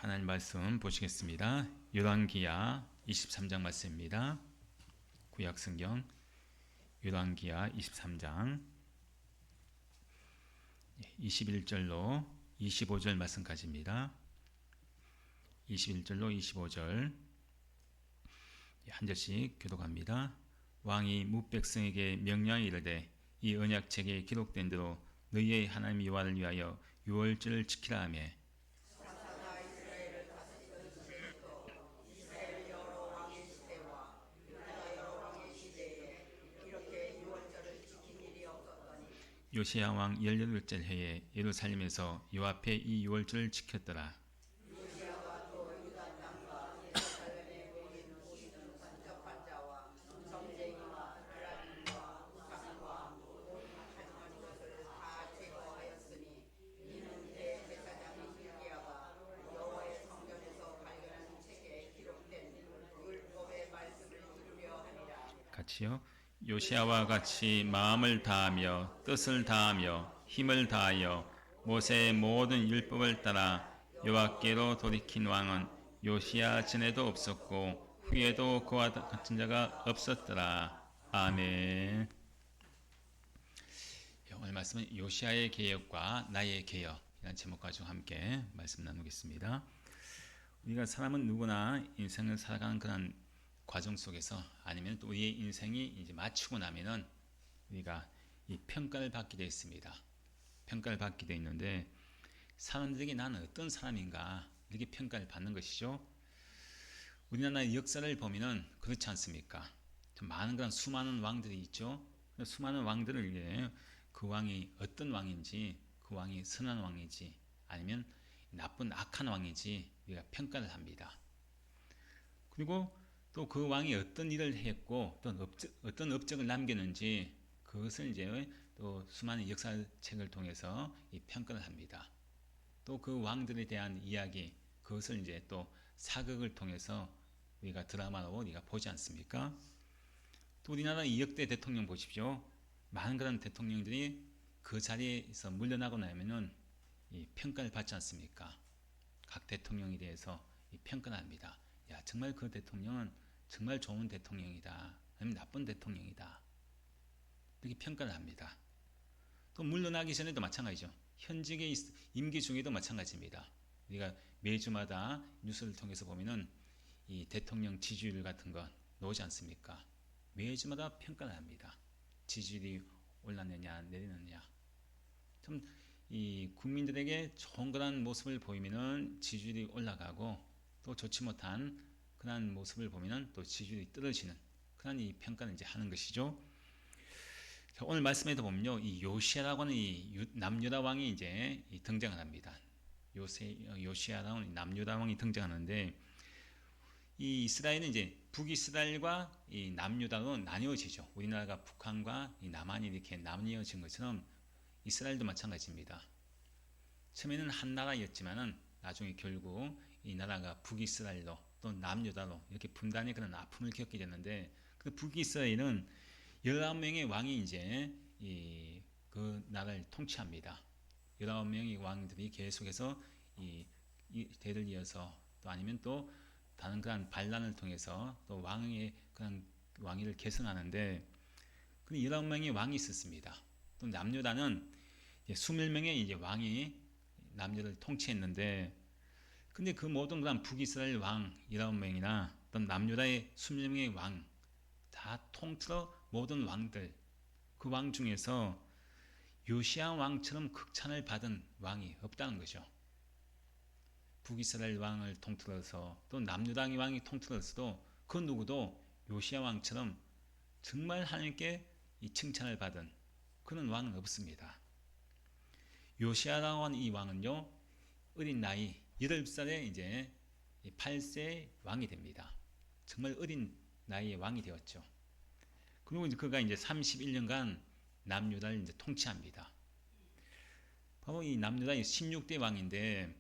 하나님 말씀 보시겠습니다. 열왕기야 23장 말씀입니다. 구약성경 열왕기야 23장 21절로 25절 말씀까지입니다. 21절로 25절 한 절씩 교독합니다. 왕이 뭇백성에게 명령하여 이르되 이 언약책에 기록된 대로 너희의 하나님 여호와를 위하여 유월절을 지키라 하며 요시야 왕 18째 해에 예루살렘에서 여호와 앞에 이 유월절을 지켰더라. 같이요. 요시아와 같이 마음을 다하며 뜻을 다하며 힘을 다하여 모세의 모든 율법을 따라 여호와께로 돌이킨 왕은 요시아 전에도 없었고 후에도 그와 같은 자가 없었더라. 아멘. 오늘 말씀은 요시아의 개혁과 나의 개혁이라는 제목 가지고 함께 말씀 나누겠습니다. 우리가 사람은 누구나 인생을 살아가는 그런 과정 속에서 아니면 또 우리의 인생이 이제 마치고 나면은 우리가 이 평가를 받게 되어 있습니다. 평가를 받게 되어 있는데 사람들에게 나는 어떤 사람인가 이렇게 평가를 받는 것이죠. 우리나라의 역사를 보면은 그렇지 않습니까? 많은 그런 수많은 왕들이 있죠. 수많은 왕들을 위해 그 왕이 어떤 왕인지, 그 왕이 선한 왕인지 아니면 나쁜 악한 왕인지 우리가 평가를 합니다. 그리고 또 그 왕이 어떤 일을 했고 또 어떤 업적을 남겼는지 그것을 이제 또 수많은 역사책을 통해서 이 평가를 합니다. 또 그 왕들에 대한 이야기 그것을 이제 또 사극을 통해서 우리가 드라마로 우리가 보지 않습니까? 또 우리나라 이 역대 대통령 보십시오. 많은 그런 대통령들이 그 자리에서 물러나고 나면은 이 평가를 받지 않습니까? 각 대통령에 대해서 이 평가를 합니다. 야, 정말 그 대통령은 정말 좋은 대통령이다. 아니면 나쁜 대통령이다. 이렇게 평가를 합니다. 또 물러나기 전에도 마찬가지죠. 현직의 임기 중에도 마찬가지입니다. 우리가 매주마다 뉴스를 통해서 보면은 이 대통령 지지율 같은 거 나오지 않습니까? 매주마다 평가를 합니다. 지지율이 올랐느냐 내리느냐. 좀 이 국민들에게 좋은 그런 모습을 보이면은 지지율이 올라가고 또 좋지 못한 그런 모습을 보면은 또 지지율이 떨어지는 그런 이 평가를 이제 하는 것이죠. 자, 오늘 말씀에도 보면요, 이 요시아라고 하는 이 남유다 왕이 이제 등장을 합니다. 요시아라고 하는 남유다 왕이 등장하는데 이 이스라엘은 이제 북이스라엘과 이 남유다로 나뉘어지죠. 우리나라가 북한과 이 남한이 이렇게 나뉘어진 것처럼 이스라엘도 마찬가지입니다. 처음에는 한 나라였지만은 나중에 결국 이 나라가 북이스라엘로 또 남유다로 이렇게 분단의 그런 아픔을 겪게 됐는데 그 북이스라엘은 19명의 왕이 이제 그 나라를 통치합니다. 19명의 왕들이 계속해서 이 대를 이어서 또 아니면 또 다른 그런 반란을 통해서 또 왕의 그런 왕위를 계승하는데 그 19명의 왕이 있었습니다. 또 남유다는 21명의 이제 왕이 남유다를 통치했는데 근데 그 모든 그런 북이스라엘 왕 19명이나 또 남유다의 21명의 왕 다 통틀어 모든 왕들 그 왕 중에서 요시아 왕처럼 극찬을 받은 왕이 없다는 거죠. 북이스라엘 왕을 통틀어서 또 남유다의 왕이 통틀어서도 그 누구도 요시아 왕처럼 정말 하나님께 이 칭찬을 받은 그런 왕은 없습니다. 요시아라고 하는 이 왕은요, 어린 나이 8살에 이제 8세 왕이 됩니다. 정말 어린 나이에 왕이 되었죠. 그리고 이제 그가 이제 31년간 남유다를 이제 통치합니다. 바로 이 남유다의 16대 왕인데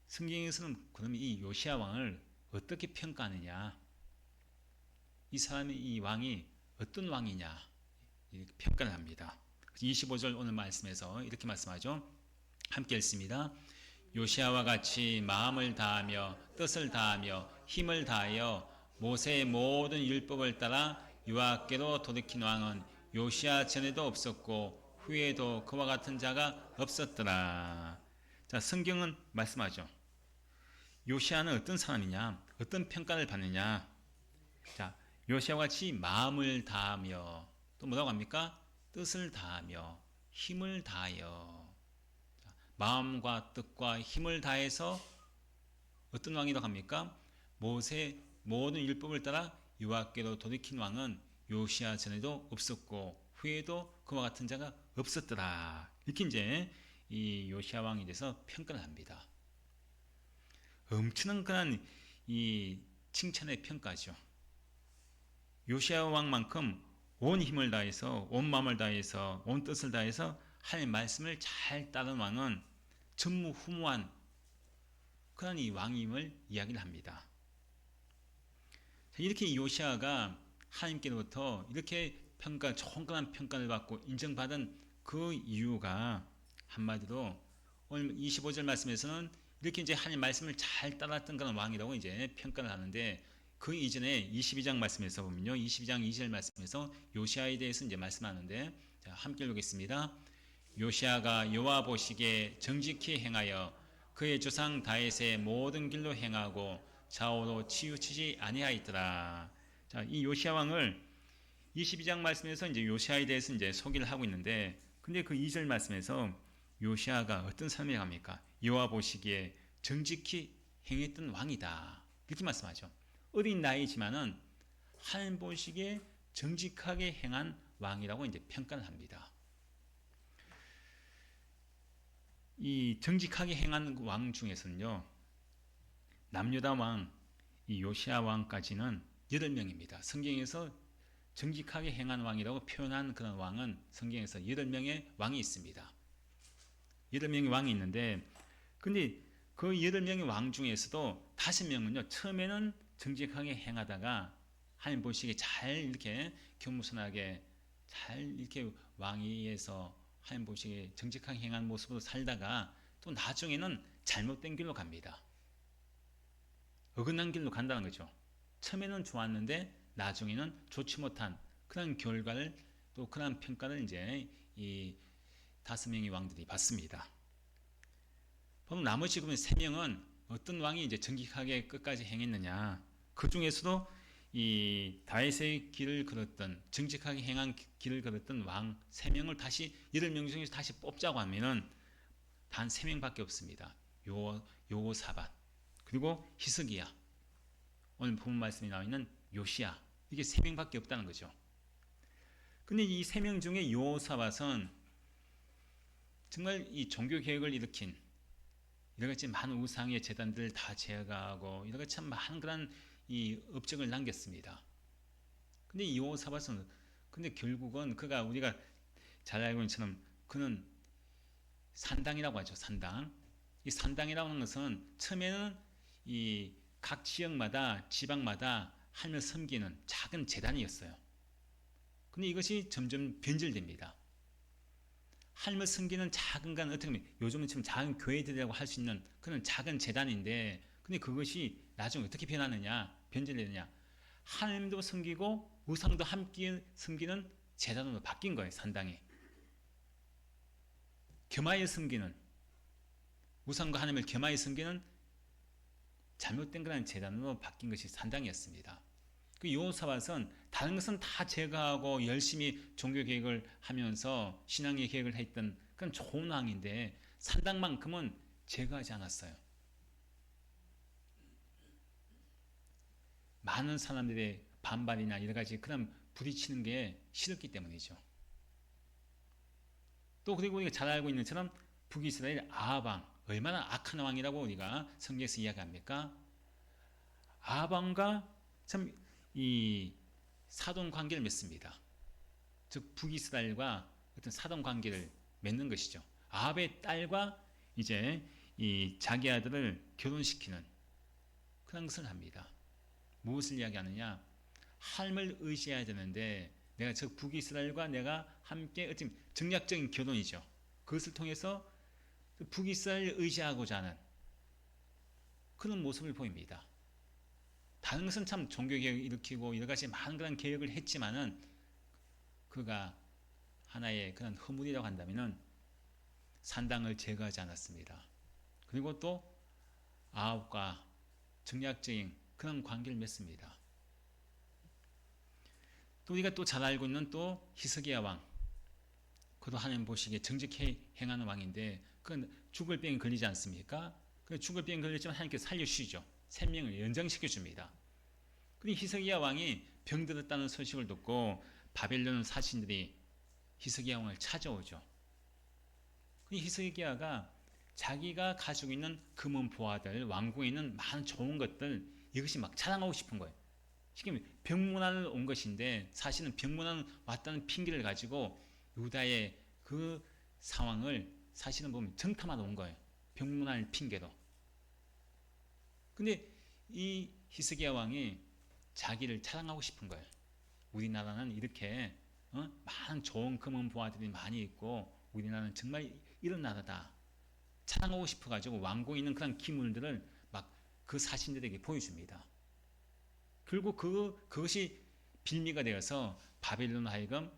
성경에서는 그러면 이 요시아 왕을 어떻게 평가하느냐? 이 사람이 이 왕이 어떤 왕이냐? 이렇게 평가를 합니다. 25절 오늘 말씀에서 이렇게 말씀하죠. 함께 읽습니다. 요시아와 같이 마음을 다하며 뜻을 다하며 힘을 다하여 모세의 모든 율법을 따라 여호와께로 돌이킨 왕은 요시아 전에도 없었고 후에도 그와 같은 자가 없었더라. 자, 성경은 말씀하죠. 요시아는 어떤 사람이냐? 어떤 평가를 받느냐? 자, 요시아와 같이 마음을 다하며 또 뭐라고 합니까? 뜻을 다하며 힘을 다하여 마음과 뜻과 힘을 다해서 어떤 왕이라고 합니까? 모세 모든 율법을 따라 여호와께로 돌이킨 왕은 요시아 전에도 없었고 후에도 그와 같은 자가 없었더라. 이렇게 이제 이 요시아 왕에 대해서 평가를 합니다. 엄청난 이 칭찬의 평가죠. 요시아 왕만큼 온 힘을 다해서 온 마음을 다해서 온 뜻을 다해서 하나님의 말씀을 잘 따르는 왕은 전무후무한 그런 이 왕임을 이야기를 합니다. 이렇게 요시아가 하나님께로부터 이렇게 정확한 평가를 받고 인정받은 그 이유가 한마디로 오늘 25절 말씀에서는 이렇게 이제 하나님 말씀을 잘 따랐던 그런 왕이라고 이제 평가를 하는데 그 이전에 22장 말씀에서 보면요. 22장 2절 말씀에서 요시아에 대해서 이제 말씀하는데 자, 함께 읽겠습니다. 요시아가 여호와 보시기에 정직히 행하여 그의 조상 다윗의 모든 길로 행하고 좌우로 치우치지 아니하였더라. 자, 이 요시아 왕을 22장 말씀에서 이제 요시아에 대해서 이제 소개를 하고 있는데, 근데 그 2절 말씀에서 요시아가 어떤 사람이라고 합니까? 여호와 보시기에 정직히 행했던 왕이다. 이렇게 말씀하죠. 어린 나이지만은 하나님 보시기에 정직하게 행한 왕이라고 이제 평가를 합니다. 이 정직하게 행한 왕 중에서는요, 남유다 왕, 이 요시아 왕까지는 8명입니다. 성경에서 정직하게 행한 왕이라고 표현한 그런 왕은 성경에서 8명의 왕이 있습니다. 8명의 왕이 있는데, 근데 그 8명의 왕 중에서도 5명은요, 처음에는 정직하게 행하다가 하나님 보시기에 잘 이렇게 겸손하게 잘 이렇게 왕위에서 하나님 보시기에 정직하게 행한 모습으로 살다가 또 나중에는 잘못된 길로 갑니다. 어긋난 길로 간다는 거죠. 처음에는 좋았는데 나중에는 좋지 못한 그런 결과를 또 그런 평가를 이제 이 5명의 왕들이 받습니다. 그럼 나머지 그러면 3명은 어떤 왕이 이제 정직하게 끝까지 행했느냐? 그 중에서도 이 다윗의 길을 걸었던 정직하게 행한 길을 걸었던 왕 3명을 다시 8명 중에서 다시 뽑자고 하면은 단 3명밖에 없습니다. 요호사밧 그리고 히스기야 오늘 본문 말씀에 나와 있는 요시야 이게 3명밖에 없다는 거죠. 근데 이 3명 중에 요호사밧은 정말 이 종교 개혁을 일으킨 여러 가지 많은 우상의 제단들을 다 제거하고 여러 가지 참 많은 그런 이 업적을 남겼습니다. 근데 이 요호사밧은 근데 결국은 그가 우리가 잘 알고 있는 것처럼 그는 산당이라고 하죠. 산당. 이 산당이라고 하는 것은 처음에는 이 각 지역마다 지방마다 하나님을 섬기는 작은 제단이었어요. 근데 이것이 점점 변질됩니다. 하나님을 섬기는 작은 간 어떻게 보면 요즘은 지금 작은 교회들이라고 할 수 있는 그런 작은 제단인데 근데 그것이 나중에 어떻게 변하느냐 변질되느냐 하나님도 섬기고 우상도 함께 섬기는 제단으로 바뀐 거예요. 산당이 겸하여 섬기는 우상과 하나님을 겸하여 섬기는 잘못된 그런 제단으로 바뀐 것이 산당이었습니다. 그 요호사밧은 다른 것은 다 제거하고 열심히 종교 개혁을 하면서 신앙의 개혁을 했던 그런 좋은 왕인데 산당만큼은 제거하지 않았어요. 많은 사람들의 반발이나 여러 가지 그런 부딪히는 게 싫었기 때문이죠. 또 그리고 우리가 잘 알고 있는 것처럼 북이스라엘 아합 왕 얼마나 악한 왕이라고 우리가 성경에서 이야기합니까? 아합 왕과 참 이 사돈 관계를 맺습니다. 즉 북이스라엘과 어떤 사돈 관계를 맺는 것이죠. 아합의 딸과 이제 이 자기 아들을 결혼시키는 그런 것을 합니다. 무엇을 이야기하느냐? 하나님을 의지해야 되는데 내가 저 북이스라엘과 내가 함께 어떤 정략적인 결혼이죠. 그것을 통해서 북이스라엘을 의지하고자 하는 그런 모습을 보입니다. 다른 것은 참 종교개혁을 일으키고 여러 가지 많은 그런 개혁을 했지만은 그가 하나의 그런 허물이라고 한다면은 산당을 제거하지 않았습니다. 그리고 또 아합과 정략적인 그런 관계를 맺습니다. 또 우리가 또 잘 알고 있는 또 히스기야 왕, 그도 하나님 보시기에 정직히 행하는 왕인데 그건 죽을 병에 걸리지 않습니까? 그 죽을 병에 걸렸지만 하나님께서 살려주시죠. 생명을 연장시켜 줍니다. 그리고 히스기야 왕이 병들었다는 소식을 듣고 바벨론 사신들이 히스기야 왕을 찾아오죠. 그 히스기야가 자기가 가지고 있는 금은 보화들, 왕궁에 있는 많은 좋은 것들, 이것이 막 자랑하고 싶은 거예요. 지금 병문안을 온 것인데 사실은 병문안 왔다는 핑계를 가지고 유다의 그 상황을 사실은 보면 정탐하러 온 거예요. 병문안을 핑계로. 근데 이 히스기야 왕이 자기를 자랑하고 싶은 거예요. 우리나라는 이렇게 많은 좋은 금은 보화들이 많이 있고 우리나라는 정말 이런 나라다. 자랑하고 싶어가지고 왕궁에 있는 그런 기물들을 막 그 사신들에게 보여줍니다. 결국 그것이 빌미가 되어서 바벨론으로 하여금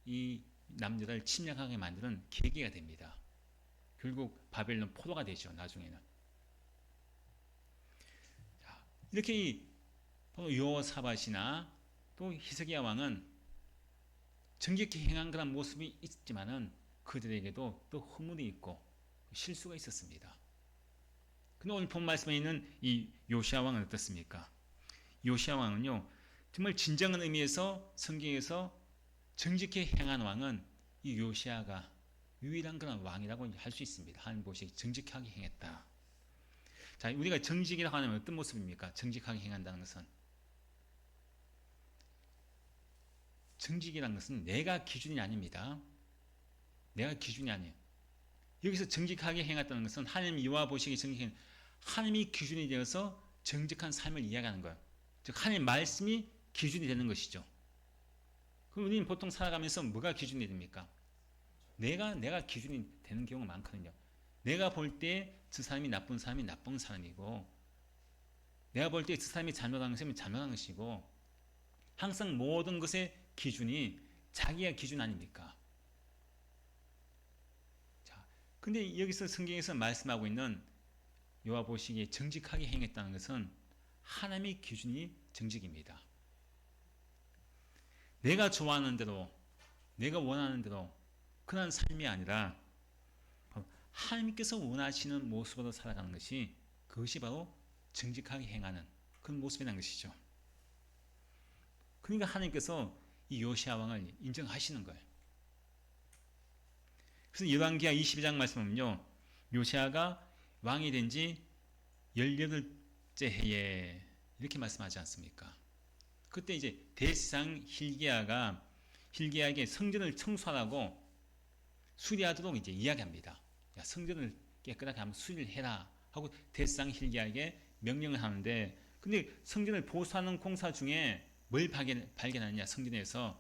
이 남자를 침략하게 만드는 계기가 됩니다. 결국 바벨론 포로가 되죠. 나중에는. 자, 이렇게 여호사밧이나 또 히스기야 왕은 정직히 행한 그런 모습이 있지만은 그들에게도 또 허물이 있고 실수가 있었습니다. 근데 오늘 본 말씀에 있는 이 요시야 왕은 어떻습니까? 요시야 왕은요, 정말 진정한 의미에서 성경에서 정직히 행한 왕은 이 요시야가 유일한 그런 왕이라고 할 수 있습니다. 하나님 보시기에 정직하게 행했다. 자, 우리가 정직이라고 하면 어떤 모습입니까? 정직하게 행한다는 것은 정직이라는 것은 내가 기준이 아닙니다. 내가 기준이 아니에요. 여기서 정직하게 행했다는 것은 하나님 여호와 보시기에 정직한 하나님이 기준이 되어서 정직한 삶을 이야기하는 거예요. 즉 하나님 말씀이 기준이 되는 것이죠. 그럼 우리는 보통 살아가면서 뭐가 기준이 됩니까? 내가 기준이 되는 경우가 많거든요. 내가 볼 때 저 사람이 나쁜 사람이고 내가 볼 때 저 사람이 잘못한 것이면 잘못한 것이고 항상 모든 것의 기준이 자기가 기준 아닙니까? 자, 근데 여기서 성경에서 말씀하고 있는 여호와 보시기에 정직하게 행했다는 것은 하나님의 기준이 정직입니다. 내가 좋아하는 대로, 내가 원하는 대로 그런 삶이 아니라 하나님께서 원하시는 모습으로 살아가는 것이 그것이 바로 정직하게 행하는 그런 모습이라는 것이죠. 그러니까 하나님께서 이 요시야 왕을 인정하시는 거예요. 그래서 열왕기하 22장 말씀은요, 요시야가 왕이 된 지 18째 해에 이렇게 말씀하지 않습니까? 그때 이제 대제사장 힐기야에게 성전을 청소하라고 수리하도록 이제 이야기합니다. 야, 성전을 깨끗하게 한번 수리를 해라 하고 대제사장 힐기야에게 명령을 하는데, 근데 성전을 보수하는 공사 중에 뭘 발견하느냐? 성전에서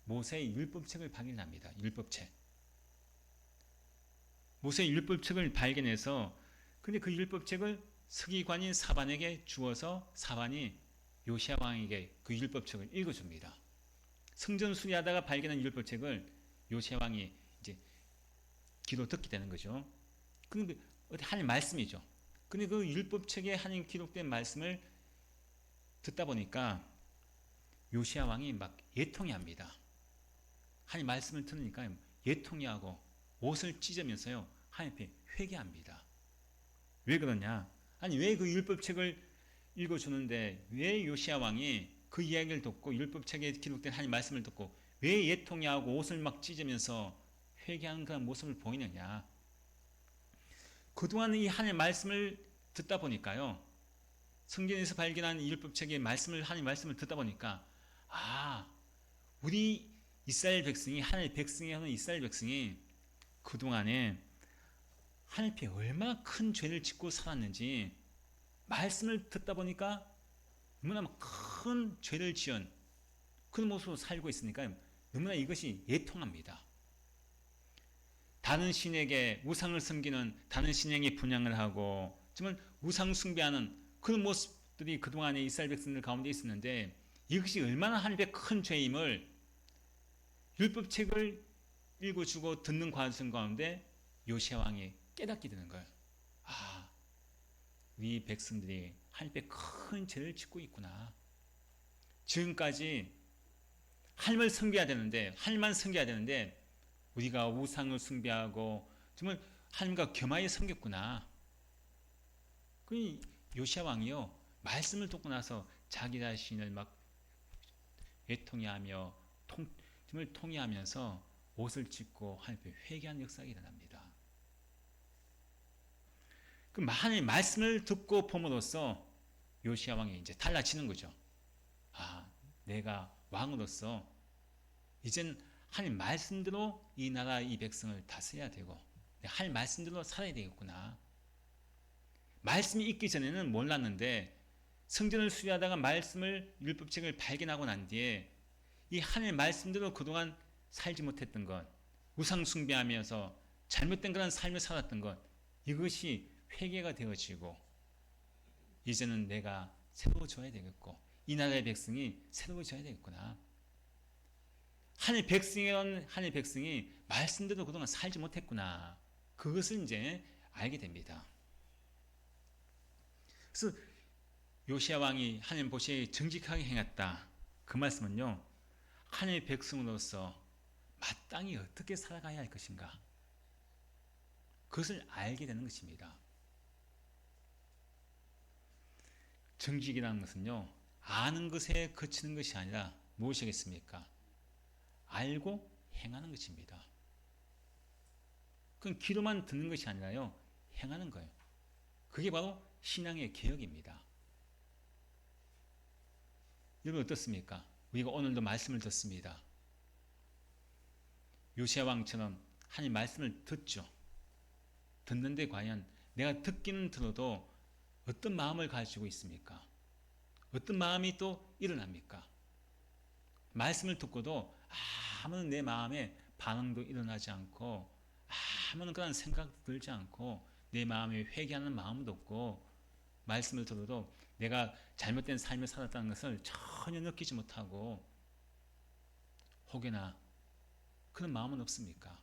모세의 율법책을 발견합니다. 율법책. 모세의 율법책을 발견해서 근데 그 율법책을 서기관인 사반에게 주어서 사반이 요시야 왕에게 그 율법책을 읽어줍니다. 성전 수리하다가 발견한 율법책을 요시야 왕이 이제 기도 듣게 되는 거죠. 그런데 하나님 말씀이죠. 근데 그 율법책에 하나님 기록된 말씀을 듣다 보니까 요시야 왕이 막 예통해합니다. 하나님 말씀을 들으니까 예통해하고 옷을 찢으면서요 하나님 앞에 회개합니다. 왜 그러냐? 아니 왜 그 율법책을 읽어주는데 왜 요시야 왕이 그 이야기를 듣고 율법책에 기록된 하나님 말씀을 듣고 왜 예통해하고 옷을 막 찢으면서 회개하는 그런 모습을 보이느냐? 그동안 이 하나님 말씀을 듣다 보니까요, 성경에서 발견한 율법책의 말씀을 하나님 말씀을 듣다 보니까 우리 이스라엘 백성이 하나님의 백성이 하는 이스라엘 백성이 그동안에 하나님 앞에 얼마나 큰 죄를 짓고 살았는지 말씀을 듣다 보니까 너무나 큰 죄를 지은 그런 모습으로 살고 있으니까 너무나 이것이 예통합니다. 다른 신에게 우상을 섬기는 다른 신에게 분향을 하고 정말 우상 숭배하는 그런 모습들이 그동안에 이스라엘 백성들 가운데 있었는데 이것이 얼마나 하나님의 큰 죄임을 율법책을 읽어주고 듣는 과정 가운데 요시야 왕이 깨닫게 되는 거예요. 아, 우리 백성들이 하나님의 큰 죄를 짓고 있구나. 지금까지 하나님을 섬겨야 되는데 하나님만 섬겨야 되는데 우리가 우상을 숭배하고 정말 하나님과 겸하여 섬겼구나. 그 요시야 왕이요 말씀을 듣고 나서 자기 자신을 막 애통해하며 정말 통해하면서 옷을 찢고 하나님께 회개하는 역사가 일어납니다. 그 하나님 말씀을 듣고 봄으로써 요시야 왕이 이제 달라지는 거죠. 아, 내가 왕으로서 이젠 하나님 말씀대로 이 나라 이 백성을 다스려야 되고 하나님 말씀대로 살아야 되겠구나. 말씀이 있기 전에는 몰랐는데 성전을 수리하다가 말씀을 율법책을 발견하고 난 뒤에 이 하나님 말씀대로 그동안 살지 못했던 것, 우상 숭배하면서 잘못된 그런 삶을 살았던 것, 이것이 회개가 되어지고 이제는 내가 새로워져야 되겠고 이 나라의 백성이 새로워져야 되겠구나. 하나님의 백성이 말씀대로 그동안 살지 못했구나. 그것을 이제 알게 됩니다. 그래서 요시야 왕이 하나님 보시기에 정직하게 행했다. 그 말씀은요, 하나님의 백성으로서 마땅히 어떻게 살아가야 할 것인가. 그것을 알게 되는 것입니다. 정직이라는 것은요, 아는 것에 그치는 것이 아니라 무엇이겠습니까? 알고 행하는 것입니다. 그건 귀로만 듣는 것이 아니라요, 행하는 거예요. 그게 바로 신앙의 개혁입니다. 여러분 어떻습니까? 우리가 오늘도 말씀을 듣습니다. 요시야 왕처럼 하나님 말씀을 듣죠. 듣는데 과연 내가 듣기는 들어도 어떤 마음을 가지고 있습니까? 어떤 마음이 또 일어납니까? 말씀을 듣고도 아무런 내 마음에 반응도 일어나지 않고 아무런 그런 생각도 들지 않고 내 마음에 회개하는 마음도 없고 말씀을 들어도 내가 잘못된 삶을 살았다는 것을 전혀 느끼지 못하고 혹여나 그런 마음은 없습니까?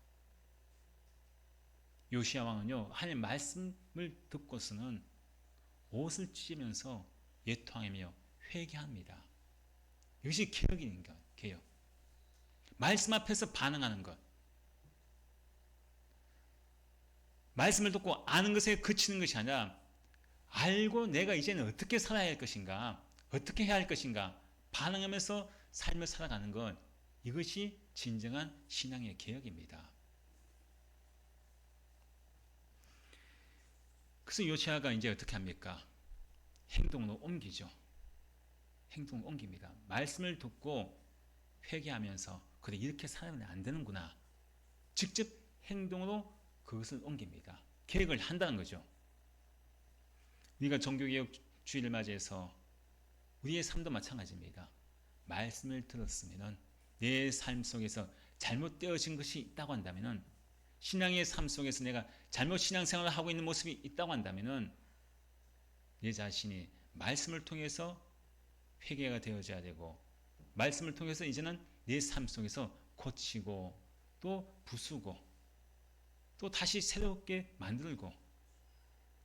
요시야 왕은요 하나님 말씀을 듣고서는 옷을 찢으면서 예통하며 회개합니다. 이것이 개혁인 거예요. 개혁. 말씀 앞에서 반응하는 것. 말씀을 듣고 아는 것에 그치는 것이 아니라 알고 내가 이제는 어떻게 살아야 할 것인가, 어떻게 해야 할 것인가 반응하면서 삶을 살아가는 것, 이것이 진정한 신앙의 개혁입니다. 그래서 요시야가 이제 어떻게 합니까? 행동으로 옮기죠. 행동을 옮깁니다. 말씀을 듣고 회개하면서 그래 이렇게 살아면 안 되는구나. 직접 행동으로 그것을 옮깁니다. 계획을 한다는 거죠. 우리가 종교개혁 주일을 맞이해서 우리의 삶도 마찬가지입니다. 말씀을 들었으면 내 삶 속에서 잘못되어진 것이 있다고 한다면 신앙의 삶 속에서 내가 잘못 신앙생활을 하고 있는 모습이 있다고 한다면 내 자신이 말씀을 통해서 회개가 되어져야 되고 말씀을 통해서 이제는 내 삶 속에서 고치고 또 부수고 또 다시 새롭게 만들고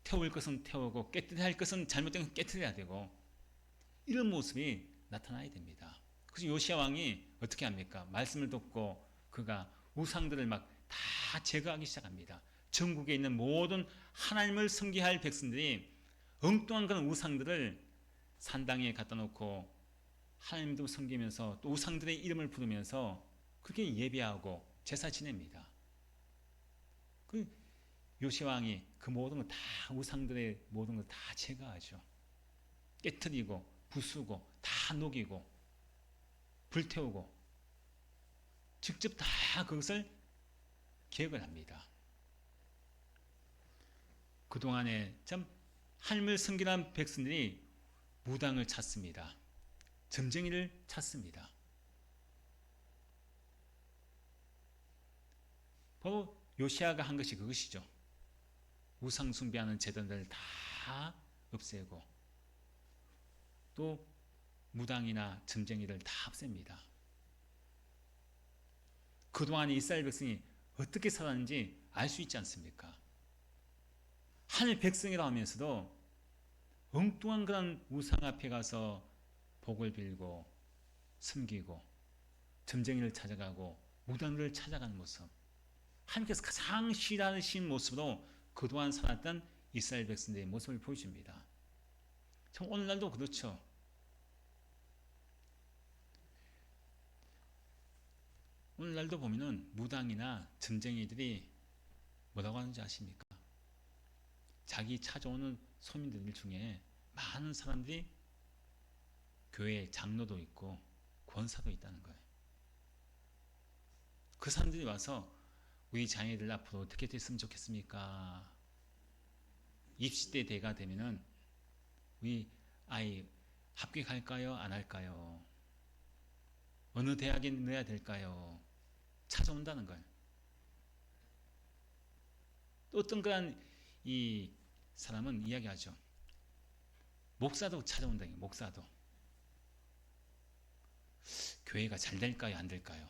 태울 것은 태우고 깨뜨려야 할 것은 잘못된 것은 깨뜨려야 되고 이런 모습이 나타나야 됩니다. 그래서 요시야 왕이 어떻게 합니까? 말씀을 듣고 그가 우상들을 막 다 제거하기 시작합니다. 전국에 있는 모든 하나님을 섬겨야 할 백성들이 엉뚱한 그런 우상들을 산당에 갖다 놓고 하나님도 섬기면서 또 우상들의 이름을 부르면서 그렇게 예배하고 제사 지냅니다. 그 요시야 왕이 그 모든 걸 다 우상들의 모든 걸 다 제거하죠. 깨뜨리고 부수고 다 녹이고 불태우고 직접 다 그것을 개혁을 합니다. 그동안에 참 하나님을 섬기는 백성들이 무당을 찾습니다. 점쟁이를 찾습니다. 바로 요시아가 한 것이 그것이죠. 우상 숭배하는 제단들을 다 없애고 또 무당이나 점쟁이를 다 없앱니다. 그동안 이스라엘 백성이 어떻게 살았는지 알 수 있지 않습니까? 하늘 백성이라 하면서도 엉뚱한 그런 우상 앞에 가서 복을 빌고 숨기고 점쟁이를 찾아가고 무당들을 찾아가는 모습, 하나님께서 가장 싫어하시는 모습으로 그동안 살았던 이스라엘 백성들의 모습을 보여줍니다. 참 오늘날도 그렇죠. 오늘날도 보면은 무당이나 점쟁이들이 뭐라고 하는지 아십니까? 자기 찾아오는 손님들 중에 많은 사람들이 교회 장로도 있고 권사도 있다는 거예요. 그 사람들이 와서 우리 자녀들 앞으로 어떻게 됐으면 좋겠습니까? 입시 때 대가 되면은 우리 아이 합격할까요? 안 할까요? 어느 대학에 넣어야 될까요? 찾아온다는 거예요. 또 어떤 그런 이 사람은 이야기하죠. 목사도 찾아온다. 목사도. 교회가 잘 될까요? 안 될까요?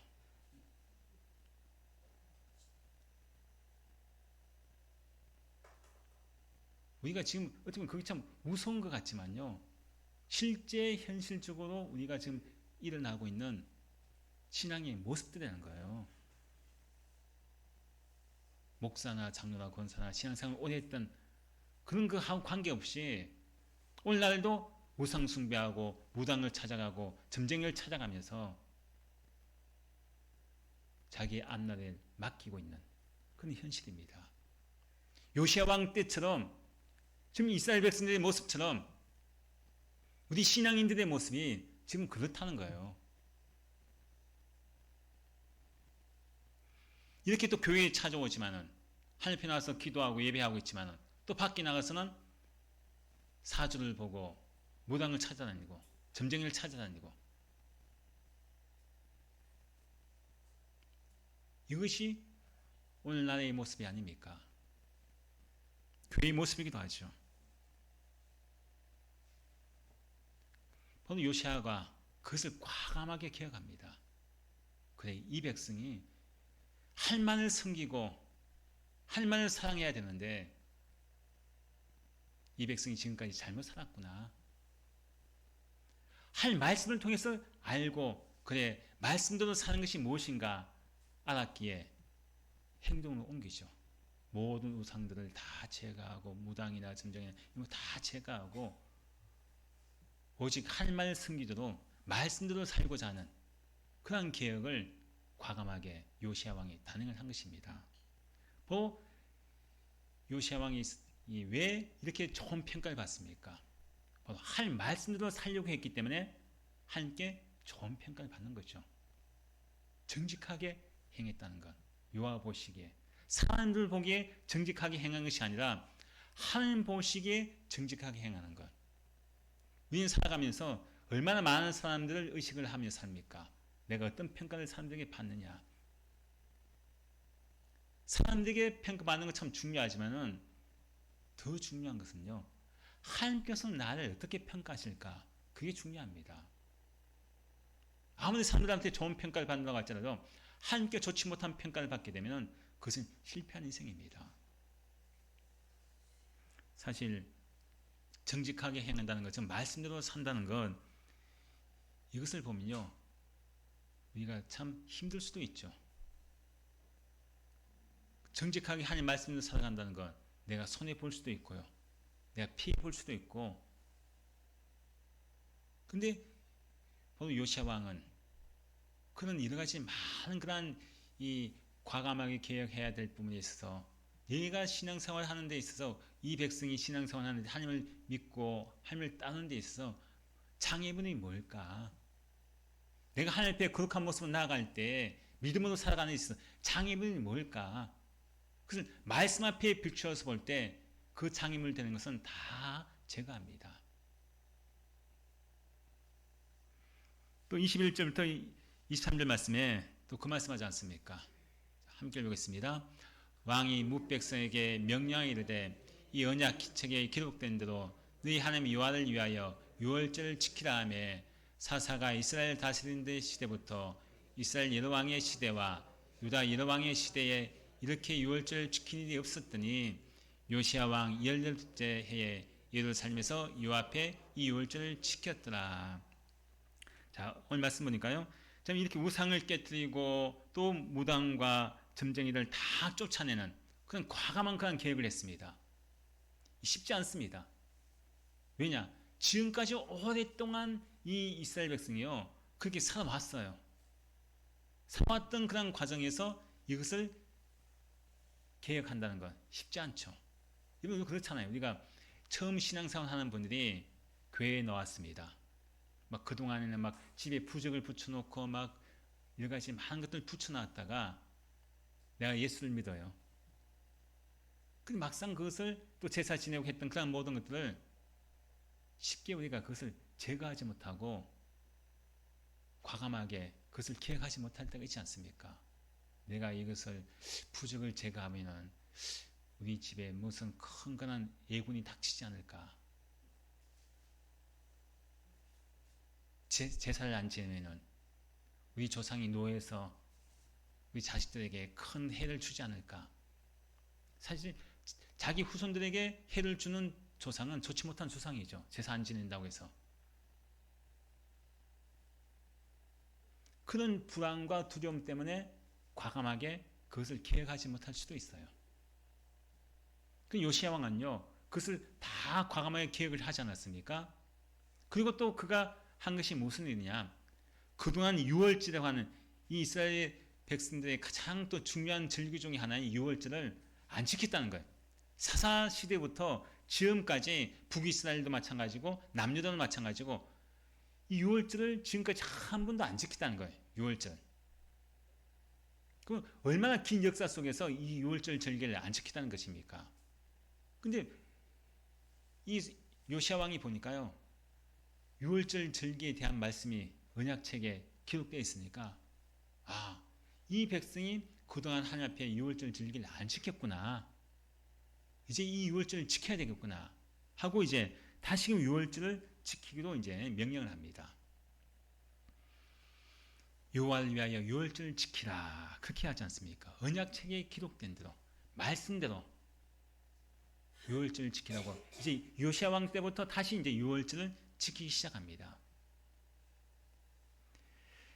우리가 지금 어떻게 보면 그게 참 무서운 것 같지만요. 실제 현실적으로 우리가 지금 일어나고 있는 신앙의 모습들이라는 거예요. 목사나 장로나 권사나 신앙생활을 오래 했던 그런 거하고 관계없이 오늘날도 우상 숭배하고 무당을 찾아가고 점쟁이를 찾아가면서 자기의 앞날을 맡기고 있는 그런 현실입니다. 요시아 왕 때처럼 지금 이스라엘 백성들의 모습처럼 우리 신앙인들의 모습이 지금 그렇다는 거예요. 이렇게 또 교회에 찾아오지만은 하늘 앞에 나와서 기도하고 예배하고 있지만은 또 밖에 나가서는 사주를 보고 무당을 찾아다니고 점쟁이를 찾아다니고 이것이 오늘날의 모습이 아닙니까? 교회의 모습이기도 하죠. 바로 요시아가 그것을 과감하게 기억합니다. 그래, 이 백성이 할만을 섬기고 할만을 사랑해야 되는데 이 백성이 지금까지 잘못 살았구나. 할 말씀을 통해서 알고 그래 말씀대로 사는 것이 무엇인가 알았기에 행동을 옮기죠. 모든 우상들을 다 제거하고 무당이나 점쟁이나 이거 다 제거하고 오직 할 말 섬기도록 말씀대로 살고자 하는 그런 계획을 과감하게 요시아 왕이 단행을 한 것입니다. 바로 요시아 왕이 왜 이렇게 좋은 평가를 받습니까? 바로 할 말씀대로 살려고 했기 때문에 하나님께 좋은 평가를 받는 거죠. 정직하게 행했다는 것. 여호와 보시기에 사람들 보기에 정직하게 행한 것이 아니라 하나님 보시기에 정직하게 행하는 것. 우리는 살아가면서 얼마나 많은 사람들을 의식을 하며 삽니까? 내가 어떤 평가를 사람들에게 받느냐. 사람들에게 평가받는 건 참 중요하지만은 더 중요한 것은요. 하나님께서 나를 어떻게 평가하실까? 그게 중요합니다. 아무리 사람들한테 좋은 평가를 받는다고 할지라도 하나님께 좋지 못한 평가를 받게 되면 그것은 실패한 인생입니다. 사실 정직하게 행한다는 것은 말씀대로 산다는 것 이것을 보면요. 우리가 참 힘들 수도 있죠. 정직하게 하나님 말씀대로 살아간다는 것 내가 손해볼 수도 있고요. 내가 피해볼 수도 있고 근데 바로 요시아 왕은 그런 여러 가지 많은 그런 이 과감하게 개혁해야 될 부분에 있어서 내가 신앙생활 하는 데 있어서 이 백성이 신앙생활 하는 데 하나님을 믿고 하나님을 따르는 데 있어서 장애물이 뭘까? 내가 하나님 앞에 거룩한 모습으로 나아갈 때 믿음으로 살아가는 데 있어서 장애물이 뭘까? 그것을 말씀 앞에 비추어서 볼 때 그 장애물 되는 것은 다 제거합니다. 또 21절부터 23절 말씀에 또 그 말씀하지 않습니까? 함께 읽겠습니다. 왕이 뭇백성에게 명령하여 이르되 이 언약 책에 기록된 대로 너희 하나님 여호와를 위하여 유월절을 지키라 하며 사사가 이스라엘 다스리는 시대부터 이스라엘 여러 왕의 시대와 유다 여러 왕의 시대에 이렇게 유월절을 지킨 일이 없었더니 요시야 왕 18째 해에 예루살렘에서 여호와 앞에 이 유월절을 지켰더라. 자, 오늘 말씀 보니까요. 참 이렇게 우상을 깨뜨리고 또 무당과 점쟁이를 다 쫓아내는 그런 과감한 그런 계획을 했습니다. 쉽지 않습니다. 왜냐? 지금까지 오랫동안 이 이스라엘 백성이요. 그렇게 살아왔어요. 살아왔던 그런 과정에서 이것을 계획한다는 건 쉽지 않죠. 여러분 그렇잖아요. 우리가 처음 신앙생활 하는 분들이 교회에 나왔습니다. 막 그동안에는 막 집에 부적을 붙여놓고 막 여러 가지 많은 것들을 붙여놨다가 내가 예수를 믿어요. 근데 막상 그것을 또 제사 지내고 했던 그런 모든 것들을 쉽게 우리가 그것을 제거하지 못하고 과감하게 그것을 기획하지 못할 때가 있지 않습니까? 내가 이것을 부적을 제거하면은 우리 집에 무슨 큰 그런 예군이 닥치지 않을까? 제사를 안 지내면은 우리 조상이 노예해서 우리 자식들에게 큰 해를 주지 않을까? 사실 자기 후손들에게 해를 주는 조상은 좋지 못한 조상이죠. 제사 안 지낸다고 해서. 그런 불안과 두려움 때문에 과감하게 그것을 계획하지 못할 수도 있어요. 그 요시야 왕은요, 그것을 다 과감하게 계획을 하지 않았습니까? 그리고 또 그가 한 것이 무슨 일이냐? 그동안 유월절이라고 하는 이 이스라엘 백성들의 가장 또 중요한 절기 중에 하나인 유월절을 안 지켰다는 거예요. 사사 시대부터 지금까지 북이스라엘도 마찬가지고 남유다도 마찬가지고 이 유월절을 지금까지 한 번도 안 지켰다는 거예요. 유월절. 그럼 얼마나 긴 역사 속에서 이 유월절 절기를 안 지켰다는 것입니까? 근데 이 요시야 왕이 보니까요. 유월절 절기에 대한 말씀이 언약책에 기록되어 있으니까 이 백성이 그동안 하나님 앞에 유월절 절기를 안 지켰구나. 이제 이 유월절을 지켜야 되겠구나 하고 이제 다시금 유월절을 지키기로 이제 명령을 합니다. 여호와를 위하여 유월절을 지키라 그렇게 하지 않습니까? 언약책에 기록된 대로 말씀대로 유월절을 지키라고 이제 요시야 왕 때부터 다시 이제 유월절을 지키기 시작합니다.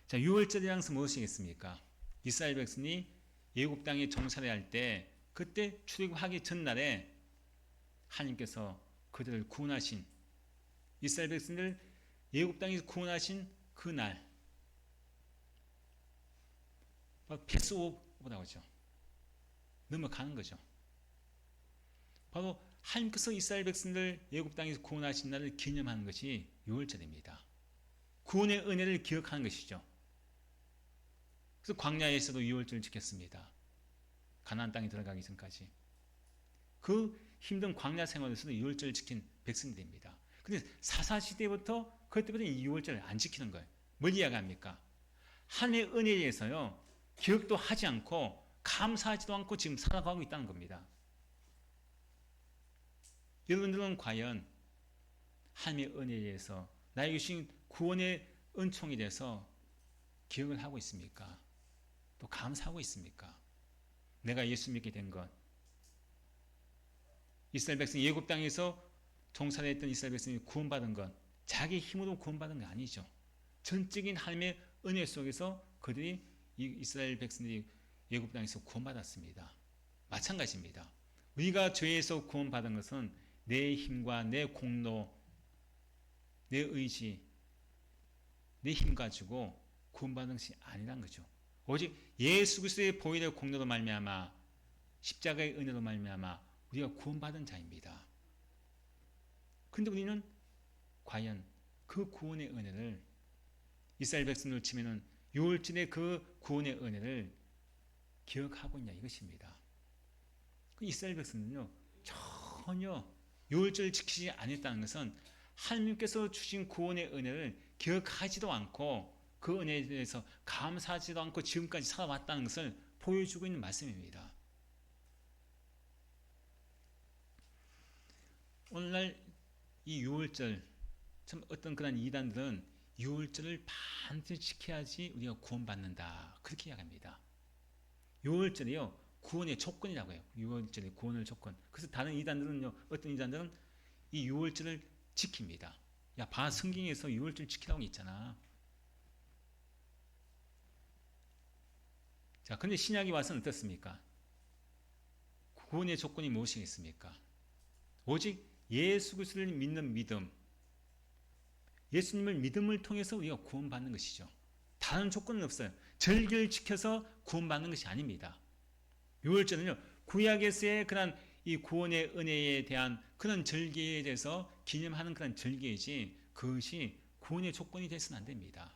자, 유월절이란 것은 무엇이겠습니까? 이스라엘 백성이 애굽 땅에 정사를 할 때 그때 출애굽하기 전날에 하나님께서 그들을 구원하신 이스라엘 백성들 애굽 땅에서 구원하신 그 날 패스오버라고 하죠. 넘어가는 거죠. 바로 하나님께서 이스라엘 백성들 애굽 땅에서 구원하신 날을 기념하는 것이 유월절입니다. 구원의 은혜를 기억하는 것이죠. 그래서 광야에서도 유월절을 지켰습니다. 가나안 땅에 들어가기 전까지. 그 힘든 광야 생활에서도 유월절을 지킨 백성들입니다. 근데 사사시대부터 그때부터 이 유월절을 안 지키는 거예요. 뭘 이야기합니까? 하나님의 은혜에 대해서요. 기억도 하지 않고 감사하지도 않고 지금 살아가고 있다는 겁니다. 여러분들은 과연 하나님의 은혜에 대해서 나에게 주신 구원의 은총에 대해서 기억을 하고 있습니까? 또 감사하고 있습니까? 내가 예수 믿게 된 것, 이스라엘 백성 애굽 땅에서 종살이 했던 이스라엘 백성이 구원받은 것, 자기 힘으로 구원받은 게 아니죠. 전적인 하나님의 은혜 속에서 그들이 이스라엘 백성들이 애굽 땅에서 구원받았습니다. 마찬가지입니다. 우리가 죄에서 구원받은 것은 내 힘과 내 공로, 내 의지, 내 힘 가지고 구원받은 것이 아니란 거죠. 오직 예수 그리스도의 보혈의 공로로 말미암아 십자가의 은혜로 말미암아 우리가 구원받은 자입니다. 그런데 우리는 과연 그 구원의 은혜를 이스라엘 백성을 치면은 유월절의 그 구원의 은혜를 기억하고 있냐 이것입니다. 그 이스라엘 백성은요 전혀 유월절을 지키지 않았다는 것은 하나님께서 주신 구원의 은혜를 기억하지도 않고 그 은혜에 대해서 감사하지도 않고 지금까지 살아왔다는 것을 보여주고 있는 말씀입니다. 오늘날 이 유월절, 참 어떤 그런 이단들은 유월절을 반드시 지켜야지 우리가 구원받는다, 그렇게 이야기합니다. 유월절이요 구원의 조건이라고 해요. 유월절의 구원의 조건. 그래서 다른 이단들은요, 어떤 이단들은 이 유월절을 지킵니다. 야, 봐, 성경에서 유월절 지키라고 있잖아. 자, 근데 신약이 와서는 어떻습니까? 구원의 조건이 무엇이겠습니까? 오직 예수 그리스도를 믿는 믿음, 예수님을 믿음을 통해서 우리가 구원받는 것이죠. 다른 조건은 없어요. 절기를 지켜서 구원받는 것이 아닙니다. 유월절은요, 구약에서의 그런 이 구원의 은혜에 대한 그런 절기에 대해서 기념하는 그런 절기이지, 그것이 구원의 조건이 되서는 안 됩니다.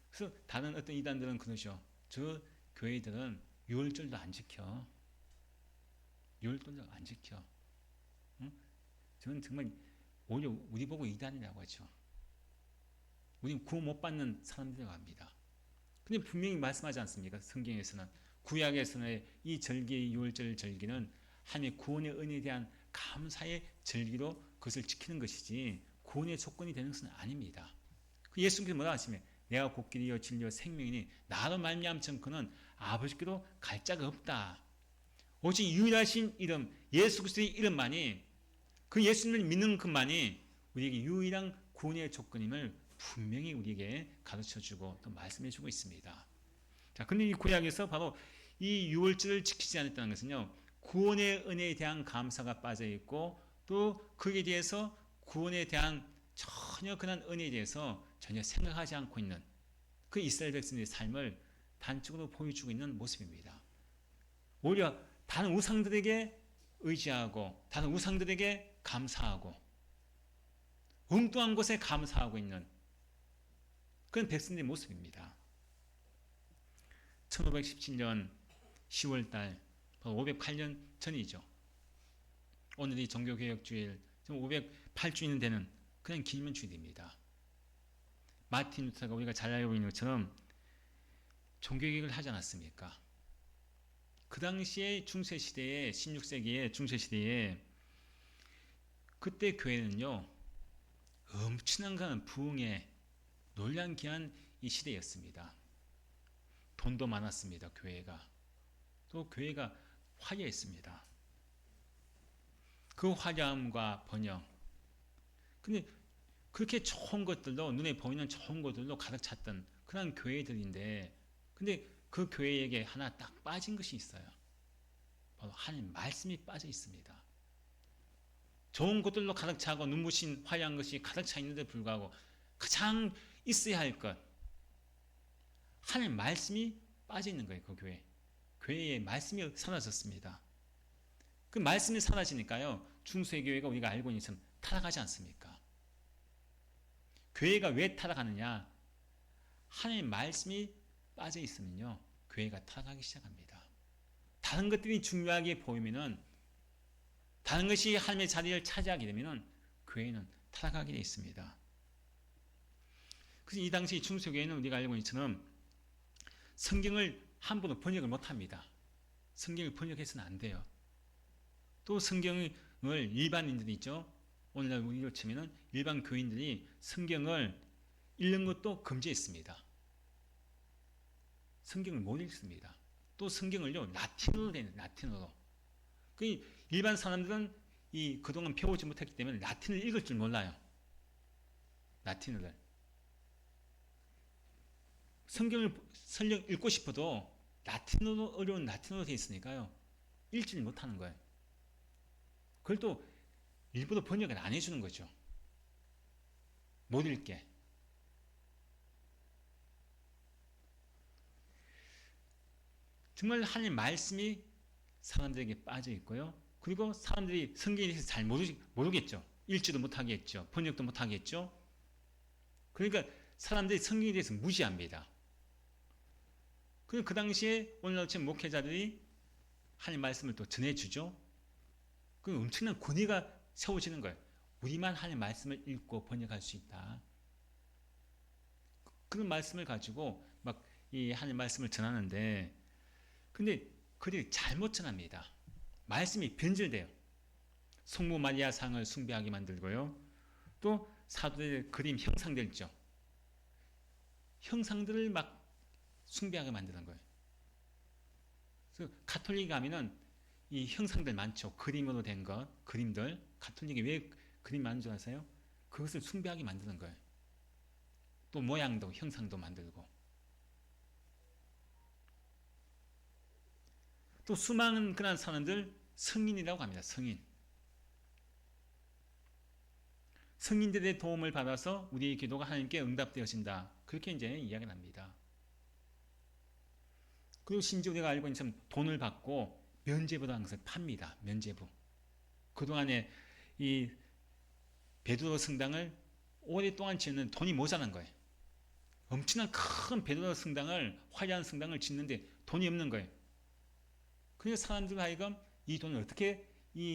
그래서 다른 어떤 이단들은 그러죠. 저 교회들은 유월절도 안 지켜. 유월절도 안 지켜. 응? 저는 정말 오히려 우리 보고 이단이라고 하죠. 우리는 구원 못 받는 사람들이라고 합니다. 근데 분명히 말씀하지 않습니까? 성경에서는, 구약에서는 이 절기, 유월절 절기는 하나님의 구원의 은혜에 대한 감사의 절기로 그것을 지키는 것이지 구원의 조건이 되는 것은 아닙니다. 예수님께서 뭐라 하시면, 내가 곧 길이요 진리요 생명이니 나로 말미암지 그는 아버지께로 갈 자가 없다. 오직 유일하신 이름, 예수 그리스도의 이름만이, 그 예수님을 믿는 것만이 우리에게 유일한 구원의 조건임을 분명히 우리에게 가르쳐주고 또 말씀해주고 있습니다. 자, 근데 이 구약에서 바로 이 유월절을 지키지 않았다는 것은요, 구원의 은혜에 대한 감사가 빠져 있고, 또 거기에 대해서 구원에 대한 전혀 그런 은혜에 대해서 전혀 생각하지 않고 있는 그 이스라엘 백성들의 삶을 단적으로 보여주고 있는 모습입니다. 오히려 다른 우상들에게 의지하고, 다른 우상들에게 감사하고, 엉뚱한 곳에 감사하고 있는 그런 백성들의 모습입니다. 1517년 10월달, 508년 전이죠. 오늘이 종교개혁주일 508주년 되는 그런 기념주일입니다. 마틴 루터가 우리가 잘 알고 있는 것처럼 종교개혁을 하지 않았습니까? 그 당시에 중세시대에, 16세기의 중세시대에, 그때 교회는요, 엄청난 그런 부흥에 놀란기한 이 시대였습니다. 돈도 많았습니다. 교회가. 또 교회가 화려했습니다. 그 화려함과 번영. 근데 그렇게 좋은 것들로, 눈에 보이는 좋은 것들로 가득 찼던 그런 교회들인데, 근데 그 교회에게 하나 딱 빠진 것이 있어요. 바로 하나님 말씀이 빠져 있습니다. 좋은 것들로 가득 차고 눈부신 화려한 것이 가득 차 있는데 불구하고 가장 있어야 할 것, 하나님 말씀이 빠져 있는 거예요. 그 교회. 교회에 말씀이 사라졌습니다. 그 말씀이 사라지니까요, 중세교회가 우리가 알고 있는 것처럼 타락하지 않습니까? 교회가 왜 타락하느냐? 하나님 말씀이 빠져 있으면요, 교회가 타락하기 시작합니다. 다른 것들이 중요하게 보이면은, 다른 것이 하나님의 자리를 차지하게 되면은 교회는 타락하게 되어 있습니다. 그래서 이 당시 중세교회는 우리가 알고 있는 것처럼 성경을 함부로 번역을 못합니다. 성경을 번역해서는 안 돼요. 또 성경을 일반인들이 있죠. 오늘날 우리로 치면은 일반 교인들이 성경을 읽는 것도 금지했습니다. 성경을 못 읽습니다. 또 성경을요, 라틴어로 되는, 라틴어로. 그 일반 사람들은 그동안 배우지 못했기 때문에 라틴을 읽을 줄 몰라요. 라틴어를. 성경을 설령 읽고 싶어도 라틴어로, 어려운 라틴어로 되어 있으니까요, 읽지를 못하는 거예요. 그걸 또 일부러 번역을 안 해주는 거죠. 못 읽게. 정말 하나님 말씀이 사람들에게 빠져 있고요. 그리고 사람들이 성경에 대해서 잘 모르겠죠. 읽지도 못하겠죠. 번역도 못하겠죠. 그러니까 사람들이 성경에 대해서 무시합니다. 그 당시에 오늘날 목회자들이 하나님 말씀을 또 전해주죠. 그 엄청난 권위가 세워지는 거예요. 우리만 하나님 말씀을 읽고 번역할 수 있다. 그런 말씀을 가지고 막 이 하나님 말씀을 전하는데, 근데 그들이 잘못 전합니다. 말씀이 변질돼요. 성모 마리아 상을 숭배하게 만들고요. 또 사도들의 그림 형상들 있죠. 형상들을 막 숭배하게 만드는 거예요. 그래서 가톨릭 가면은 이 형상들 많죠. 그림으로 된 것, 그림들. 가톨릭이 왜 그림 많은 줄 아세요? 그것을 숭배하게 만드는 거예요. 또 모양도 형상도 만들고. 또 수많은 그런 사람들 성인이라고 합니다. 성인. 성인들의 도움을 받아서 우리의 기도가 하나님께 응답되어진다. 그렇게 이제 이야기를 합니다. 그리고 심지어 우리가 알고 있는 것처럼 돈을 받고 면죄부라는 것을 팝니다. 면죄부. 그동안에 이 베드로 성당을 오랫동안 짓는 돈이 모자란 거예요. 엄청난 큰 베드로 성당을, 화려한 성당을 짓는데 돈이 없는 거예요. 그래서 사람들 하여금 이 돈을 어떻게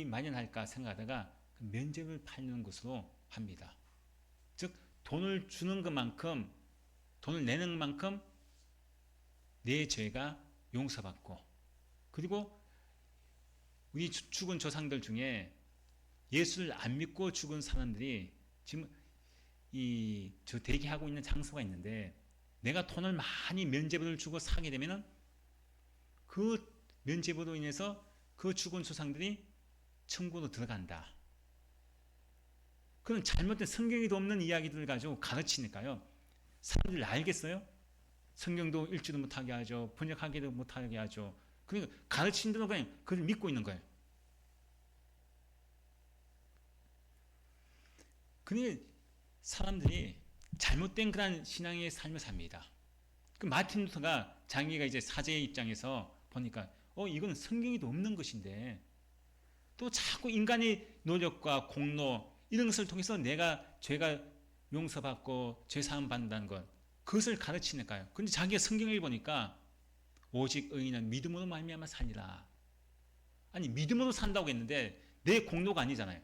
마련할까 생각하다가 면죄부를 팔는 것으로 합니다. 즉 돈을 주는 것만큼, 돈을 내는 만큼 내 죄가 용서받고, 그리고 우리 죽은 조상들 중에 예수를 안 믿고 죽은 사람들이 지금 저 대기하고 있는 장소가 있는데, 내가 돈을 많이 면죄부를 주고 사게 되면은 그 면죄부로 인해서 그 죽은 조상들이 천국으로 들어간다. 그런 잘못된 성경에도 없는 이야기들을 가지고 가르치니까요. 사람들이 알겠어요? 성경도 읽지도 못하게 하죠. 번역하기도 못하게 하죠. 그러니까 가르치는 대로 그냥 그걸 믿고 있는 거예요. 그러니까 사람들이 잘못된 그런 신앙의 삶을 삽니다. 그 마틴 루터가 자기가 이제 사제의 입장에서 보니까 이거는 성경에도 없는 것인데 또 자꾸 인간의 노력과 공로 이런 것을 통해서 내가 죄가 용서받고 죄사함 받는다는 것, 그것을 가르치니까요. 그런데 자기가 성경을 보니까 오직 의인은 믿음으로 말미암아 사니라. 아니 믿음으로 산다고 했는데 내 공로가 아니잖아요.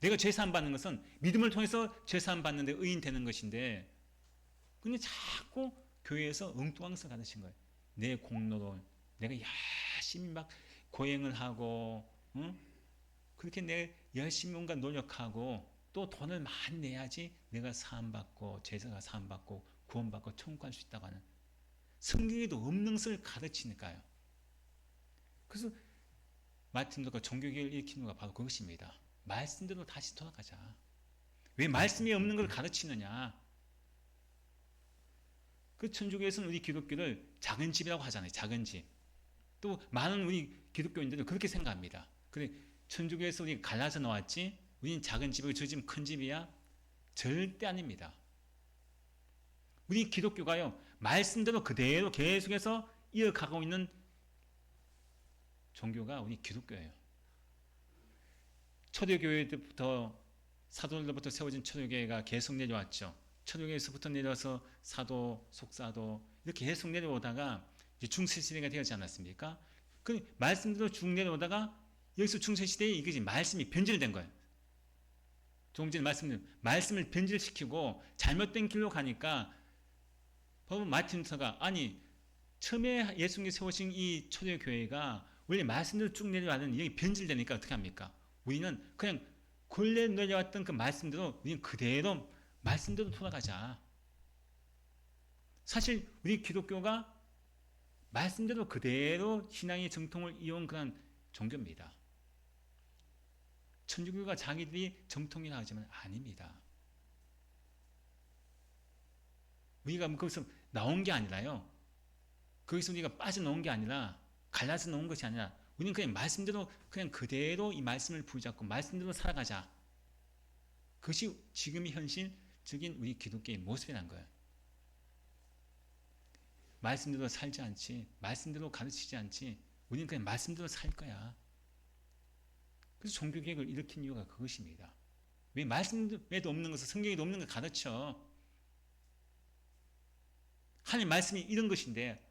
내가 죄사함 받는 것은 믿음을 통해서 죄사함 받는데 의인 되는 것인데, 근데 자꾸 교회에서 엉뚱한 것을 가르친 거예요. 내 공로로 내가 열심히 막 고행을 하고, 응? 그렇게 내가 열심히 뭔가 노력하고 또 돈을 많이 내야지 내가 사함받고 제사가 사함받고 구원받고 천국 갈 수 있다고 하는, 성경에도 없는 것을 가르치니까요. 그래서 마틴 루터가 종교개혁을 일으키는 거 바로 그것입니다. 말씀대로 다시 돌아가자. 왜 말씀이 없는 걸 가르치느냐? 그 천주교에서는 우리 기독교를 작은 집이라고 하잖아요. 작은 집. 또 많은 우리 기독교인들은 그렇게 생각합니다. 그래, 천주교에서 우리 갈라져 나왔지 우리는 작은 집이고 저 집은 큰 집이야? 절대 아닙니다. 우리 기독교가요, 말씀대로 그대로 계속해서 이어가고 있는 종교가 우리 기독교예요. 초대교회부터 사도들로부터 세워진 초대교회가 계속 내려왔죠. 초대교회에서부터 내려와서 사도, 속사도 이렇게 계속 내려오다가 이제 중세시대가 되었지 않았습니까? 그 말씀대로 쭉 내려오다가 여기서 중세시대에 이게 말씀이 변질된 거예요. 조금 전에 말씀을 변질시키고 잘못된 길로 가니까 바로 마틴 루터가 아니 처음에 예수님이 세우신 이 초대교회가 원래 말씀대로 쭉 내려왔는데 이게 변질되니까 어떻게 합니까? 우리는 그냥 근래 내려왔던 그 말씀대로 우리는 그대로 말씀대로 돌아가자. 사실 우리 기독교가 말씀대로 그대로 신앙의 정통을 이어온 그런 종교입니다. 천주교가 자기들이 정통이라 하지만 아닙니다. 우리가 거기서 나온 게 아니라요. 거기서 우리가 빠져나온 게 아니라 갈라져 나온 것이 아니라 우리는 그냥 말씀대로 그냥 그대로 이 말씀을 붙잡고 말씀대로 살아가자. 그것이 지금의 현실적인 우리 기독교의 모습이란 거예요. 말씀대로 살지 않지, 말씀대로 가르치지 않지, 우리는 그냥 말씀대로 살 거야. 그래서 종교개혁을 일으킨 이유가 그것입니다. 왜 말씀에도 없는 것을 성경에도 없는 걸 가르쳐? 하나님 말씀이 이런 것인데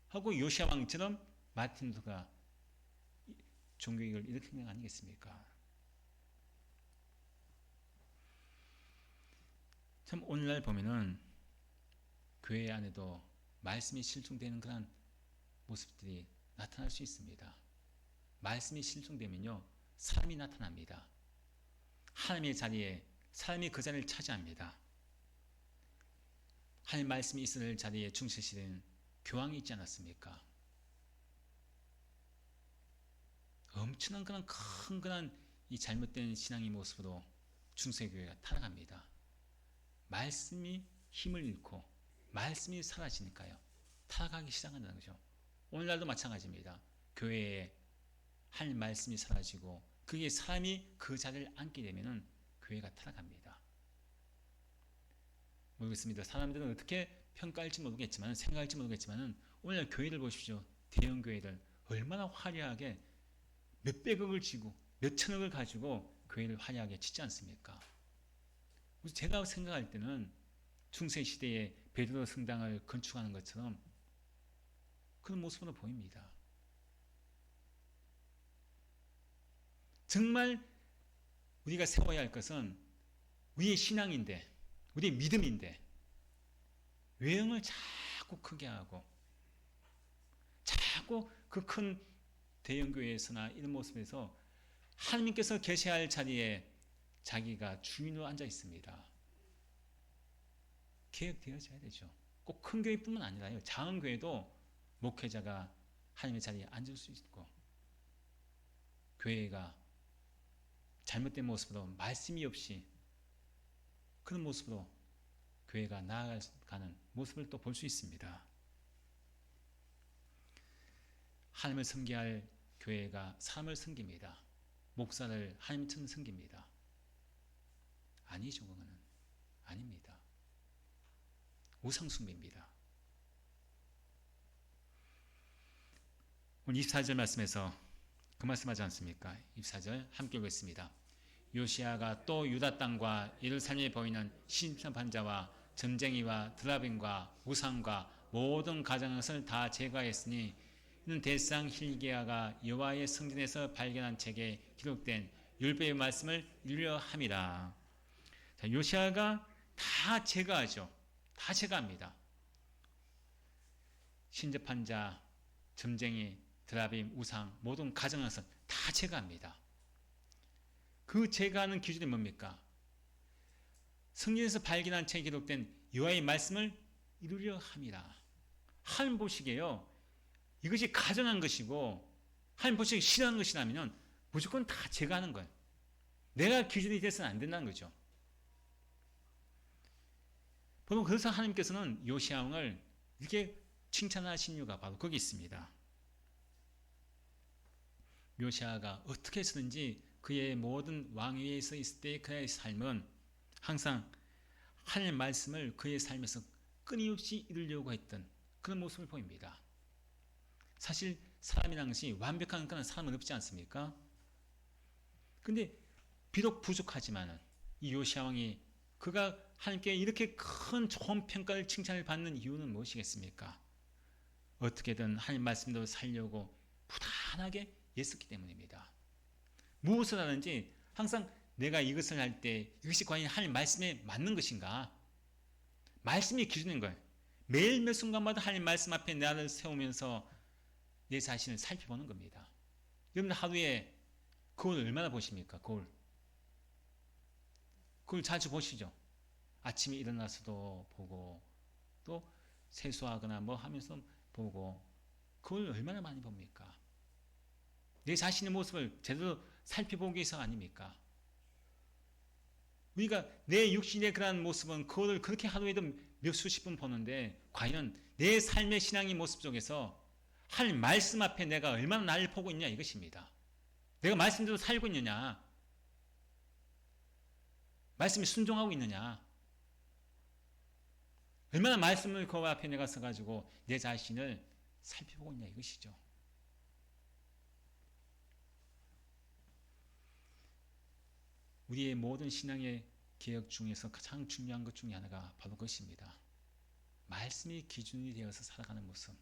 하고 요시야 왕처럼 마틴 루터가 종교개혁을 일으킨 거 아니겠습니까? 참 오늘날 보면은 교회 안에도 말씀이 실종되는 그런 모습들이 나타날 수 있습니다. 말씀이 실종되면요, 사람이 나타납니다. 하나님의 자리에 사람이 그 자리를 차지합니다. 하나님 말씀이 있을 자리에 중세시대는 교황이 있지 않았습니까? 엄청난 그런 이 잘못된 신앙의 모습으로 중세교회가 타락합니다. 말씀이 힘을 잃고 말씀이 사라지니까요, 타락하기 시작한다는 거죠. 오늘날도 마찬가지입니다. 교회에 하나님 말씀이 사라지고 그게 사람이 그 자리를 앉게 되면은 교회가 타락합니다. 모르겠습니다. 사람들은 어떻게 평가할지 모르겠지만, 생각할지 모르겠지만, 오늘 교회를 보십시오. 대형 교회들 얼마나 화려하게 몇백억을 지고 몇천억을 가지고 교회를 화려하게 짓지 않습니까? 제가 생각할 때는 중세 시대에 베드로 성당을 건축하는 것처럼 그런 모습으로 보입니다. 정말 우리가 세워야 할 것은 우리의 신앙인데, 우리의 믿음인데, 외형을 자꾸 크게 하고 자꾸 그 큰 대형교회에서나 이런 모습에서 하나님께서 계셔야 할 자리에 자기가 주인으로 앉아 있습니다. 개혁되어져야 되죠. 꼭 큰 교회뿐만 아니라요, 작은 교회도 목회자가 하나님의 자리에 앉을 수 있고, 교회가 잘못된 모습으로 말씀이 없이 그런 모습으로 교회가 나아가는 모습을 또 볼 수 있습니다. 하나님을 섬겨야 할 교회가 사람을 섬깁니다. 목사를 하나님처럼 섬깁니다. 아니죠. 그거는 아닙니다. 우상숭배입니다. 오늘 24절 말씀에서 그 말씀하지 않습니까? 24절 함께 읽겠습니다. 요시아가 또 유다 땅과 예루살렘에 보이는 심판자와 점쟁이와 드라빔과 우상과 모든 가장것을 다 제거하였으니 이는 대상 hil기야가 여호와의 성전에서 발견한 책에 기록된 율법의 말씀을 이루려 함이라. 자, 요시아가 다 제거하죠. 다 제거합니다. 신접한 자, 점쟁이, 드라빔, 우상, 모든 가정에서 다 제거합니다. 그 제거하는 기준이 뭡니까? 성경에서 발견한 책에 기록된 여호와의 말씀을 이루려 함이라. 하나님 보시기에요, 이것이 가정한 것이고 하나님 보시기에 싫어하는 것이라면 무조건 다 제거하는 거예요. 내가 기준이 돼서는 안 된다는 거죠. 보통 그래서 하나님께서는 요시야 왕을 이렇게 칭찬하신 이유가 바로 거기 있습니다. 요시야가 어떻게 했든지 그의 모든 왕위에 있을 때 그의 삶은 항상 하나님의 말씀을 그의 삶에서 끊임없이 이루려고 했던 그런 모습을 보입니다. 사실 사람이라는 것이 완벽한 그런 사람은 없지 않습니까? 근데 비록 부족하지만 이 요시야 왕이 그가 하나님께 이렇게 큰 좋은 평가를 칭찬을 받는 이유는 무엇이겠습니까? 어떻게든 하나님 말씀대로 살려고 부단하게 애썼기 때문입니다. 무엇을 하는지 항상 내가 이것을 할 때 이것이 과연 하나님 말씀에 맞는 것인가? 말씀이 기준인 거예요. 매일 몇 순간마다 하나님 말씀 앞에 나를 세우면서 내 자신을 살펴보는 겁니다. 여러분들 하루에 거울 얼마나 보십니까? 거울 자주 보시죠? 아침에 일어나서도 보고 또 세수하거나 뭐 하면서 보고 거울 얼마나 많이 봅니까? 내 자신의 모습을 제대로 살펴보기 위해서 아닙니까? 우리가 내 육신의 그러한 모습은 거울을 그렇게 하루에도 몇 수십 분 보는데 과연 내 삶의 신앙의 모습 속에서 하나님 말씀 앞에 내가 얼마나 나를 보고 있냐 이것입니다. 내가 말씀대로 살고 있느냐, 말씀에 순종하고 있느냐, 얼마나 말씀을 그 앞에 내가 서가지고 내 자신을 살펴보고 있냐 이것이죠. 우리의 모든 신앙의 개혁 중에서 가장 중요한 것 중에 하나가 바로 그것입니다. 말씀이 기준이 되어서 살아가는 모습.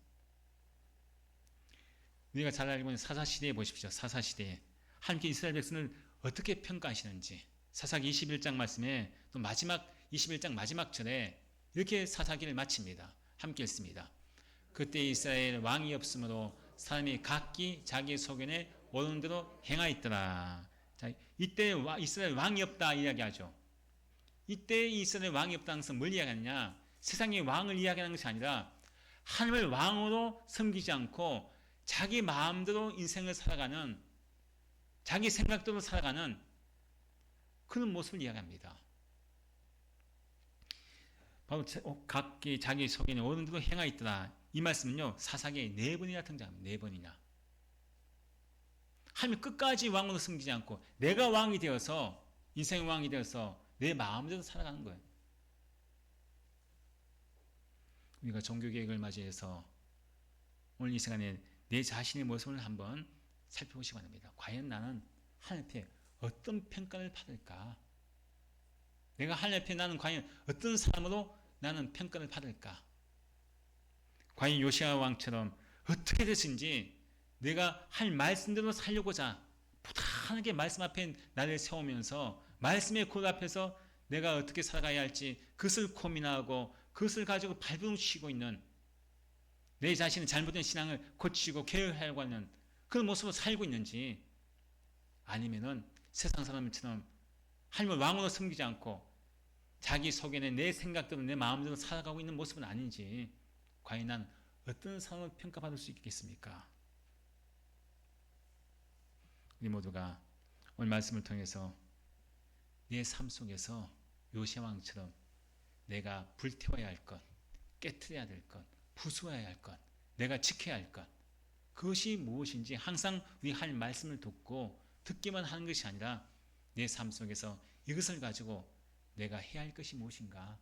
우리가 잘 알고 있는 사사시대에 보십시오. 사사시대에 하나님께 이스라엘 백성을 어떻게 평가하시는지 사사기 21장 말씀에 또 마지막 21장 마지막 절에 이렇게 사사기를 마칩니다. 함께 읽습니다. 그때 이스라엘 왕이 없으므로 사람이 각기 자기 소견에 오르는 대로 행하였더라. 자, 이때 이스라엘 왕이 없다 이야기하죠. 이때 이스라엘 왕이 없다는 것은 뭘 이야기하느냐? 세상의 왕을 이야기하는 것이 아니라 하나님을 왕으로 섬기지 않고 자기 마음대로 인생을 살아가는, 자기 생각대로 살아가는 그런 모습을 이야기합니다. 바로 각기 자기 속에는 오는 대로 행하였더라. 이 말씀은요, 사사기에 4번이나 등장합니다. 4번이나. 하나님 끝까지 왕으로 섬기지 않고 내가 왕이 되어서, 인생의 왕이 되어서 내 마음대로 살아가는 거예요. 우리가 종교개혁을 맞이해서 오늘 이 시간에 내 자신의 모습을 한번 살펴보시기 바랍니다. 과연 나는 하나님 앞에 어떤 평가를 받을까? 내가 하나님 앞에 나는 과연 어떤 사람으로 나는 평가를 받을까? 과연 요시야 왕처럼 어떻게 됐든지 내가 할 말씀대로 살려고자 부단하게 말씀 앞에 나를 세우면서 말씀의 굴 앞에서 내가 어떻게 살아가야 할지 그것을 고민하고 그것을 가지고 발버둥 치고 있는, 내 자신의 잘못된 신앙을 고치고 개혁하려고 하는 그런 모습으로 살고 있는지, 아니면은 세상 사람처럼 하나님을 왕으로 섬기지 않고 자기 속에는 내 생각대로 내 마음대로 살아가고 있는 모습은 아닌지, 과연 난 어떤 사람을 평가받을 수 있겠습니까? 우리 모두가 오늘 말씀을 통해서 내 삶 속에서 요시야 왕처럼 내가 불태워야 할 것, 깨트려야 될 것, 부수어야 할 것, 내가 지켜야 할 것, 그것이 무엇인지 항상 우리 하나님 말씀을 듣기만 하는 것이 아니라 내 삶 속에서 이것을 가지고 내가 해야 할 것이 무엇인가,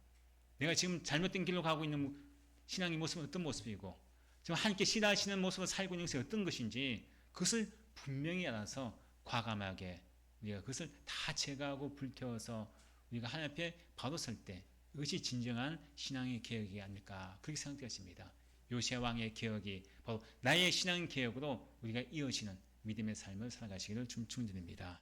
내가 지금 잘못된 길로 가고 있는 신앙의 모습은 어떤 모습이고 지금 하나님께 싫어하시는 모습을 살고 있는 것이 어떤 것인지 그것을 분명히 알아서 과감하게 우리가 그것을 다 제거하고 불태워서 우리가 하나님 앞에 바로 설 때 이것이 진정한 신앙의 개혁이 아닐까, 그렇게 생각되었습니다. 요시야 왕의 개혁이 바로 나의 신앙 개혁으로 우리가 이어지는 믿음의 삶을 살아가시기를 축원드립니다.